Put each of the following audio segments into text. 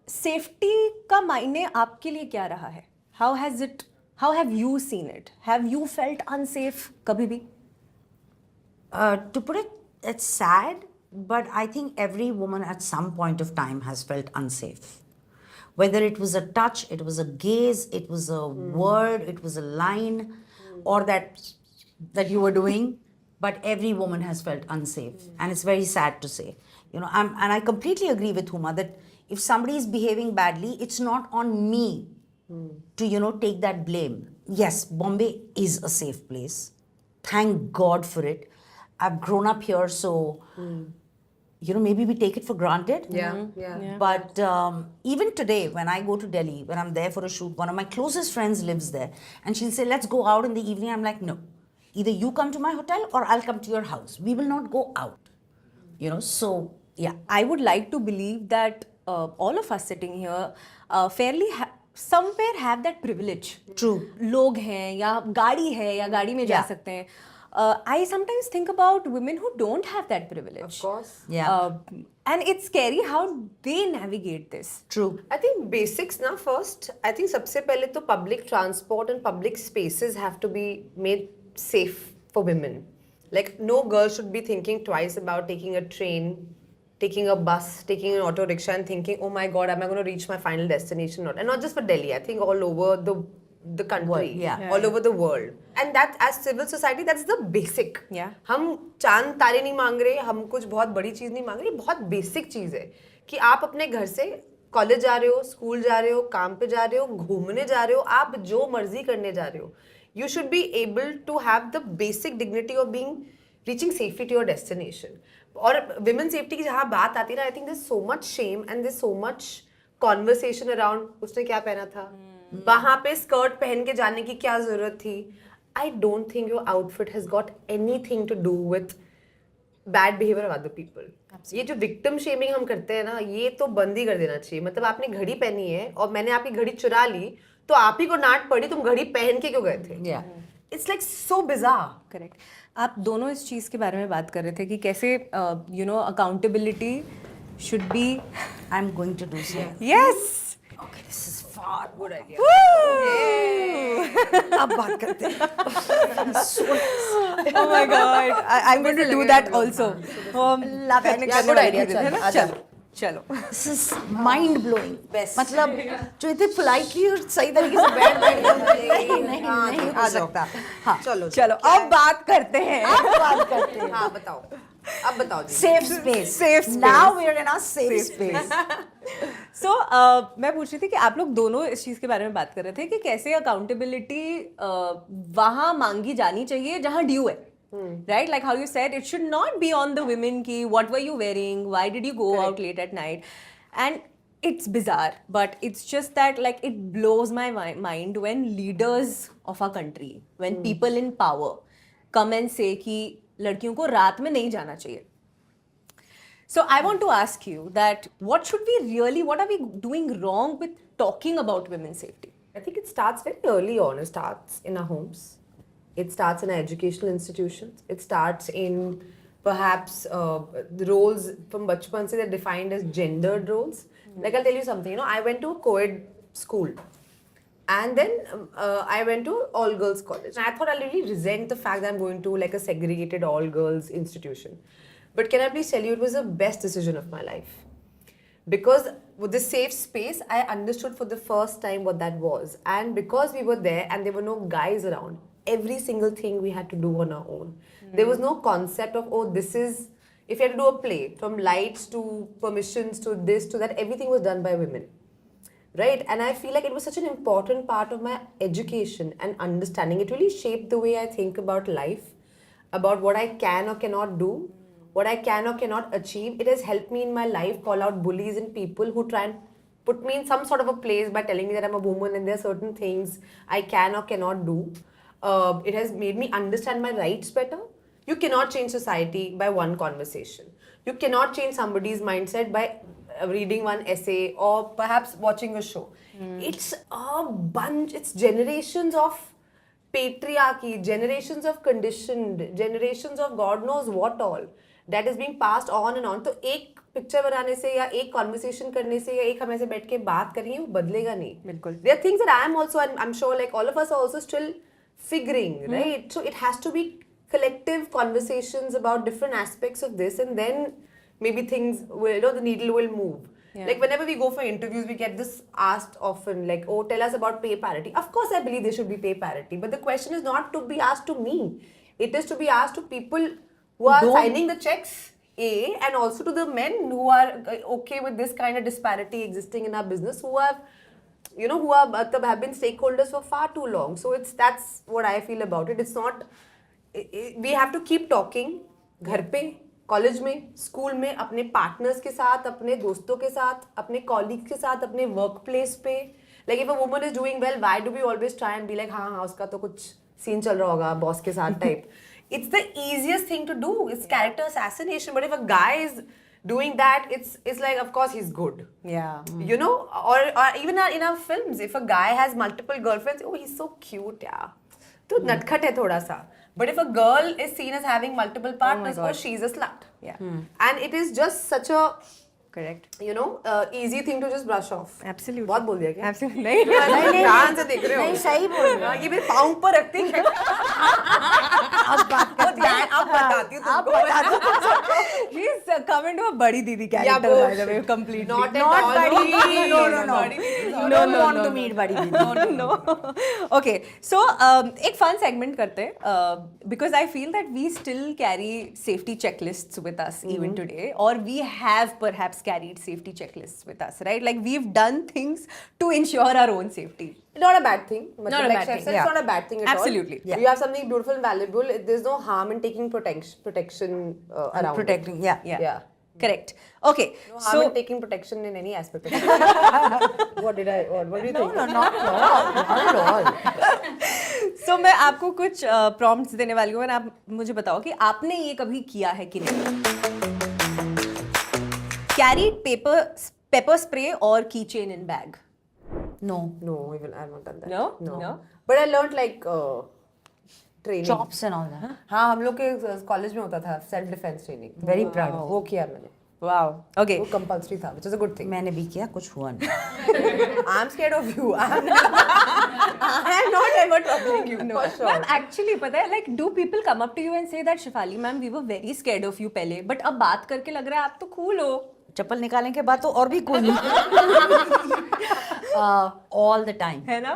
Safety का मायने आपके लिए क्या रहा है? How have you seen it? Have you felt unsafe कभी भी? To put it, it's sad, but I think every woman at some point of time has felt unsafe. Whether it was a touch, it was a gaze, it was a word, it was a line, or that you were doing, but every woman has felt unsafe, and it's very sad to say. And I completely agree with Huma that if somebody is behaving badly, it's not on me to take that blame. Yes, Bombay is a safe place. Thank God for it. I've grown up here, so maybe we take it for granted. Yeah. But even today, when I go to Delhi, when I'm there for a shoot, one of my closest friends lives there, and she'll say, "Let's go out in the evening." I'm like, "No, either you come to my hotel or I'll come to your house. We will not go out." So yeah. I would like to believe that all of us sitting here fairly somewhere have that privilege. True. लोग हैं या गाड़ी है या गाड़ी में जा Yeah. सकते हैं. I sometimes think about women who don't have that privilege. Of course. Yeah. And it's scary how they navigate this. True. I think basics now first. I think सबसे पहले तो public transport and public spaces have to be made safe for women. Like no girl should be thinking twice about taking a train, taking a bus, taking an auto rickshaw and thinking, oh my God, am I going to reach my final destination or not? And not just for Delhi, I think all over the country, World, yeah. all over the world. And that as civil society, that's the basic. Yeah. हम चांद तारे नहीं मांग रहे, हम कुछ बहुत बड़ी चीज नहीं मांग रहे, बहुत बेसिक चीज है कि आप अपने घर से कॉलेज जा रहे हो, स्कूल जा रहे हो, काम पे जा रहे हो, घूमने जा रहे हो, आप जो मर्जी करने जा रहे हो, you should be able to have the basic dignity of reaching safely to your destination. और women safety की जहाँ बात आती है ना, I think there's so much shame and there's so much conversation around उसने क्या पहना था, वहाँ पे स्कर्ट पहन के जाने की क्या जरूरत थी. I don't think your outfit has got anything to do with bad behavior of other people. ये जो victim shaming हम करते हैं ना, ये तो बंद ही कर देना चाहिए. मतलब आपने घड़ी पहनी है और मैंने आपकी घड़ी चुरा ली, तो आप ही को डांट पड़ी, तुम घड़ी पहन के क्यों गए थे? Yeah. It's like so bizarre. Correct. आप दोनों इस चीज़ के बारे में बात कर रहे थे कि कैसे accountability should be. I'm going to do so. Yes. Okay, this is far Good idea. अब बात करते हैं. Oh my God, I'm going to do that also. Love it. Yeah, good idea. चलो. चलो. This is mind blowing. Best. मतलब जो इतने politely और सही तरीके से नहीं हो सकता. हाँ. चलो अब बात करते हैं. हाँ बताओ. अब बताओ जी. Safe space. Safe space. Now we are in a safe space. So मैं पूछ रही थी कि आप लोग दोनों इस चीज़ के बारे में बात कर रहे थे कि कैसे अकाउंटेबिलिटी वहाँ मांगी जानी चाहिए जहाँ ड्यू है. Right, like how you said, it should not be on the women ki what were you wearing, why did you go out late at night, and it's bizarre, but it's just that like it blows my mind when leaders of our country, when people in power come and say कि लड़कियों को रात में नहीं जाना चाहिए. So I want to ask you that what are we doing wrong with talking about women's safety? I think it starts very early on. It starts in our homes. It starts in our educational institutions. It starts in perhaps the roles from bachpan se they're defined as gendered roles. Like I'll tell you something. I went to a co-ed school. And then I went to all-girls college. And I thought I'll really resent the fact that I'm going to like a segregated all-girls institution. But can I please tell you, it was the best decision of my life. Because with the safe space, I understood for the first time what that was. And because we were there and there were no guys around, every single thing we had to do on our own. There was no concept of, oh, this is, if you had to do a play, from lights to permissions to this to that, everything was done by women. Right? And I feel like it was such an important part of my education and understanding. It really shaped the way I think about life, about what I can or cannot do, what I can or cannot achieve. It has helped me in my life call out bullies and people who try and put me in some sort of a place by telling me that I'm a woman and there are certain things I can or cannot do. It has made me understand my rights better. You cannot change society by one conversation. You cannot change somebody's mindset by reading one essay or perhaps watching a show. It's a bunch, it's generations of patriarchy, generations of conditioned, generations of God knows what all that is being passed on and on. So एक picture बनाने से या एक conversation करने से या एक हम ऐसे बैठ के बात करेंगे वो बदलेगा नहीं. बिल्कुल. There are things that I am also, and I'm sure like all of us are also still figuring, right? So it has to be collective conversations about different aspects of this, and then maybe things will, the needle will move. Yeah. Like whenever we go for interviews, we get this asked often, like, oh, tell us about pay parity. Of course, I believe there should be pay parity, but the question is not to be asked to me. It is to be asked to people who are signing the checks, and also to the men who are okay with this kind of disparity existing in our business, who have, who have been stakeholders for far too long. So that's what I feel about it. It's not, we have to keep talking, घर पे, college में, school में, अपने partners के साथ, अपने दोस्तों के साथ, अपने कॉलीग्स के साथ, अपने वर्क प्लेस पे. Like if a woman is doing well, why do we always try and be like, हाँ उसका तो कुछ सीन चल रहा होगा बॉस के साथ type. It's the easiest thing to do. It's character assassination. But if a guy is doing that, it's like, of course he's good. Yeah. You know, or even in our films, if a guy has multiple girlfriends, oh, he's so cute, yeah. तो नटखट है थोड़ा सा. But if a girl is seen as having multiple partners, oh, she's a slut. Yeah. And it is just such a, Correct. easy thing to just brush off. Absolutely. बहुत बोल दिया क्या? Absolutely. नहीं. ध्यान से देख रहे हो. नहीं सही बोल रहे हो. ये मेरे पाँव पर रखती है. अब बताती हूँ तुमको. She's come into a बड़ी दीदी character वो- by the way, completely. Not at Not all. Badi. No. Badi is You don't want to meet Badi Didi. No. Okay, so एक fun segment करते हैं because I feel that we still carry safety checklists with us even today, or we have perhaps carried safety checklists with us, right? Like we've done things to ensure our own safety. Not a bad thing. Not a like bad Chef thing, said, yeah. It's not a bad thing at Absolutely. all. Yeah. You have something beautiful and valuable. There's no harm in taking protection around. Protecting, it. yeah. Yeah. Correct. Okay, No harm so in taking protection in any aspect of it. What do you think? No, not at all. Not at all. so मैं आपको कुछ prompts देने वाली हूँ और आप मुझे बताओ कि आपने ये कभी किया है कि नहीं. Carried pepper spray or keychain in bag. No. No, even I've not done that. No? No. No? But I learned like training. Chops and all that. हाँ हम लोग के कॉलेज में होता था self defense training. Very proud. वो किया मैंने. Wow. Okay. वो compulsory था, which is a good thing. मैंने भी किया कुछ हुआ नहीं. I'm scared of you. I'm not ever troubling you. No. For sure. Ma'am, actually पता है like do people come up to you and say that Shefali ma'am we were very scared of you पहले but अब बात करके लग रहा है आप तो cool हो. चप्पल निकालने के बाद तो और भी cool. All the time. है ना?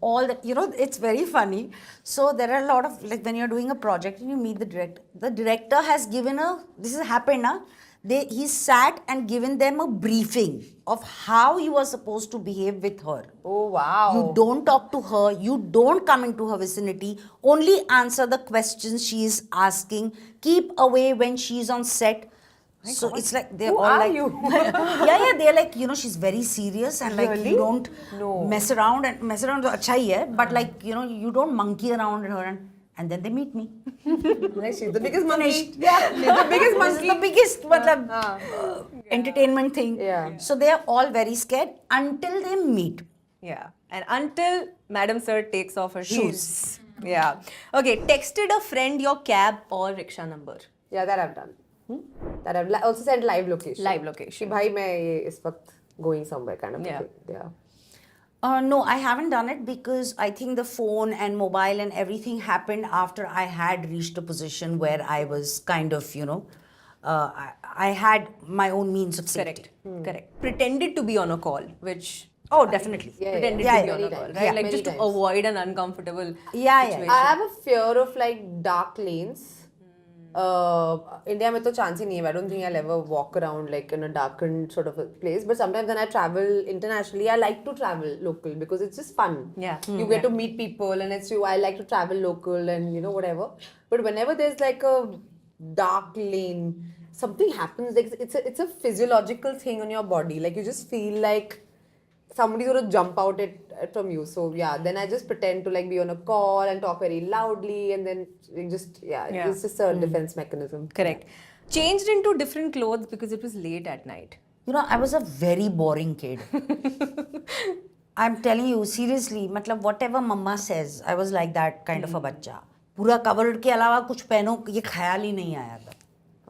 All the, it's very funny. So there are a lot of, like when you're doing a project and you meet the director. The director has given this has happened now. He sat and given them a briefing of how you are supposed to behave with her. Oh wow. You don't talk to her. You don't come into her vicinity. Only answer the questions she is asking. Keep away when she's on set. So it's like they're Who all are like, you? yeah, they're like, she's very serious and like Really? you don't No. mess around and mess around. तो अच्छा ही है, but like you don't monkey around her and then they meet me. Like she's the biggest monkey. Finished. Yeah, She's the biggest This monkey. is the biggest मतलब entertainment thing. Yeah. So they are all very scared until they meet. Yeah. And until Madam Sir takes off her Shoes. shoes. Yeah. Okay. Texted a friend your cab or rickshaw number. Yeah, that I've done. That I've also sent live location. Live location. कि भाई मैं ये इस वक्त going somewhere kind of Yeah. thing. Yeah. No, I haven't done it because I think the phone and mobile and everything happened after I had reached a position where I was kind of, I had my own means of safety. Correct. Correct. Pretended to be on a call, which Oh, definitely. Yeah, pretended yeah, to be yeah. on a Many call, times. right? Yeah, like many just to times. avoid an uncomfortable Yeah. situation. I have a fear of like dark lanes. India में तो chance ही नहीं है. I don't think I'll ever walk around like in a darkened sort of a place. But sometimes when I travel internationally, I like to travel local because it's just fun. Yeah. You get to meet people and it's you. I like to travel local and whatever. But whenever there's like a dark lane, something happens. Like it's a physiological thing on your body. Like you just feel like somebody's going to jump out from you. So yeah, then I just pretend to like be on a call and talk very loudly, and then it's just a defense mechanism. Correct. Changed into different clothes because it was late at night. I was a very boring kid. I'm telling you, seriously, मतलब whatever mama says, I was like that kind of a बच्चा. पूरा covered के अलावा कुछ पहनो ये ख्याल ही नहीं आया था.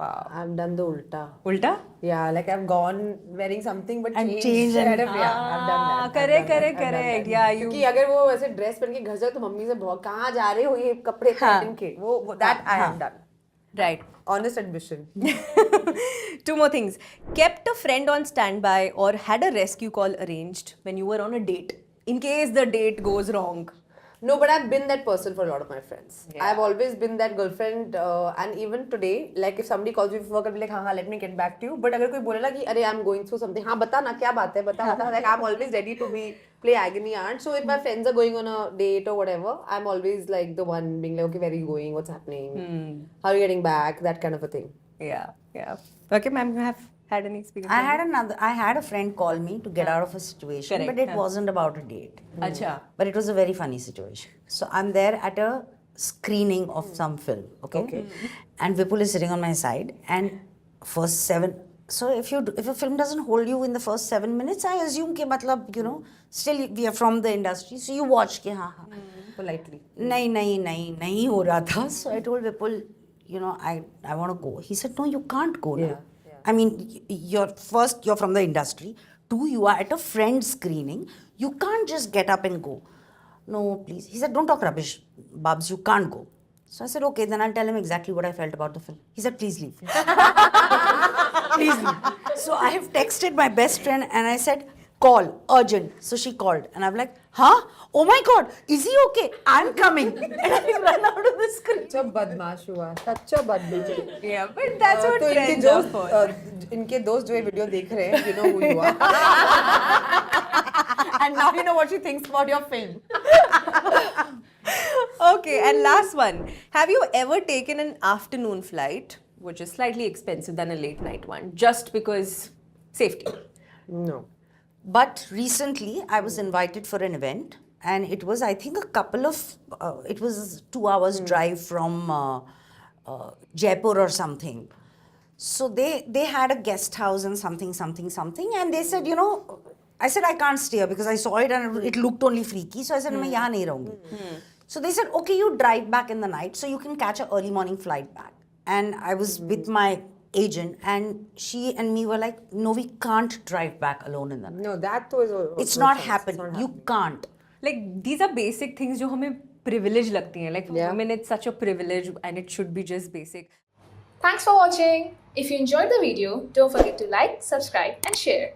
I've done the ulta. उल्टा? Yeah, like I've gone wearing something but And changed changed and- ahead of, yeah, I've done that. I've correct, done that, correct, I've done correct. that. Yeah, you- क्योंकि अगर वो वैसे dress पहन के घर जाओ तो मम्मी से बहुत कहाँ जा रहे हो ये कपड़े पहन के वो that I have done. Right. Honest admission. Two more things. Kept a friend on standby or had a rescue call arranged when you were on a date in case the date goes wrong. No, but I've been that person for a lot of my friends. Yeah. I've always been that girlfriend, and even today, like if somebody calls me for work, I'll be like, हाँ, let me get back to you. But अगर कोई बोलेगा कि अरे I'm going through something, हाँ बता ना क्या बात है बता, like I'm always ready to play agony aunt. So if my friends are going on a date or whatever, I'm always like the one being like, okay, where are you going? What's happening? How are you getting back? That kind of a thing. Yeah, yeah. Okay, ma'am, you have had any experience? I had a friend call me to get out of a situation, Correct, but it yeah. wasn't about a date. Acha. But it was a very funny situation. So I'm there at a screening of some film, okay? And Vipul is sitting on my side, and first 7. So if a film doesn't hold you in the first 7 minutes, I assume कि मतलब you know still we are from the industry, so you watch कि हाँ. Politely. नहीं हो रहा था. So I told Vipul, you know, I want to go. He said, no, you can't go now. Yeah. I mean, you're from the industry. 2, you are at a friend screening. You can't just get up and go. No, please. He said, don't talk rubbish, Babs, you can't go. So I said, okay, then I'll tell him exactly what I felt about the film. He said, please leave. Please leave. So I have texted my best friend and I said, call, urgent. So she called and I'm like, huh? Oh my God, is he okay? I'm coming. And I run out of the screen. Such a badmash हुआ, such a badmash. Yeah, but that's what तो friends are for. इनके दोस्त जो ये video देख रहे हैं, you know who you are. And now you know what she thinks about your film. Okay, and last one. Have you ever taken an afternoon flight, which is slightly expensive than a late night one, just because safety? No. But recently, I was invited for an event, and it was, I think, it was 2 hours drive from Jaipur or something. So they had a guest house and something, and they said, you know, I said I can't stay here because I saw it and it looked only freaky. So I said, मैं यहाँ नहीं रहूँगी. So they said, okay, you drive back in the night, so you can catch an early morning flight back. And I was with my agent, and she and me were like, no, we can't drive back alone in the night. No, that was. It's not happening. You can't. Like, these are basic things जो हमें privilege लगती हैं. Like, for Yeah. women, it's such a privilege and it should be just basic. Thanks for watching. If you enjoyed the video, don't forget to like, subscribe and share.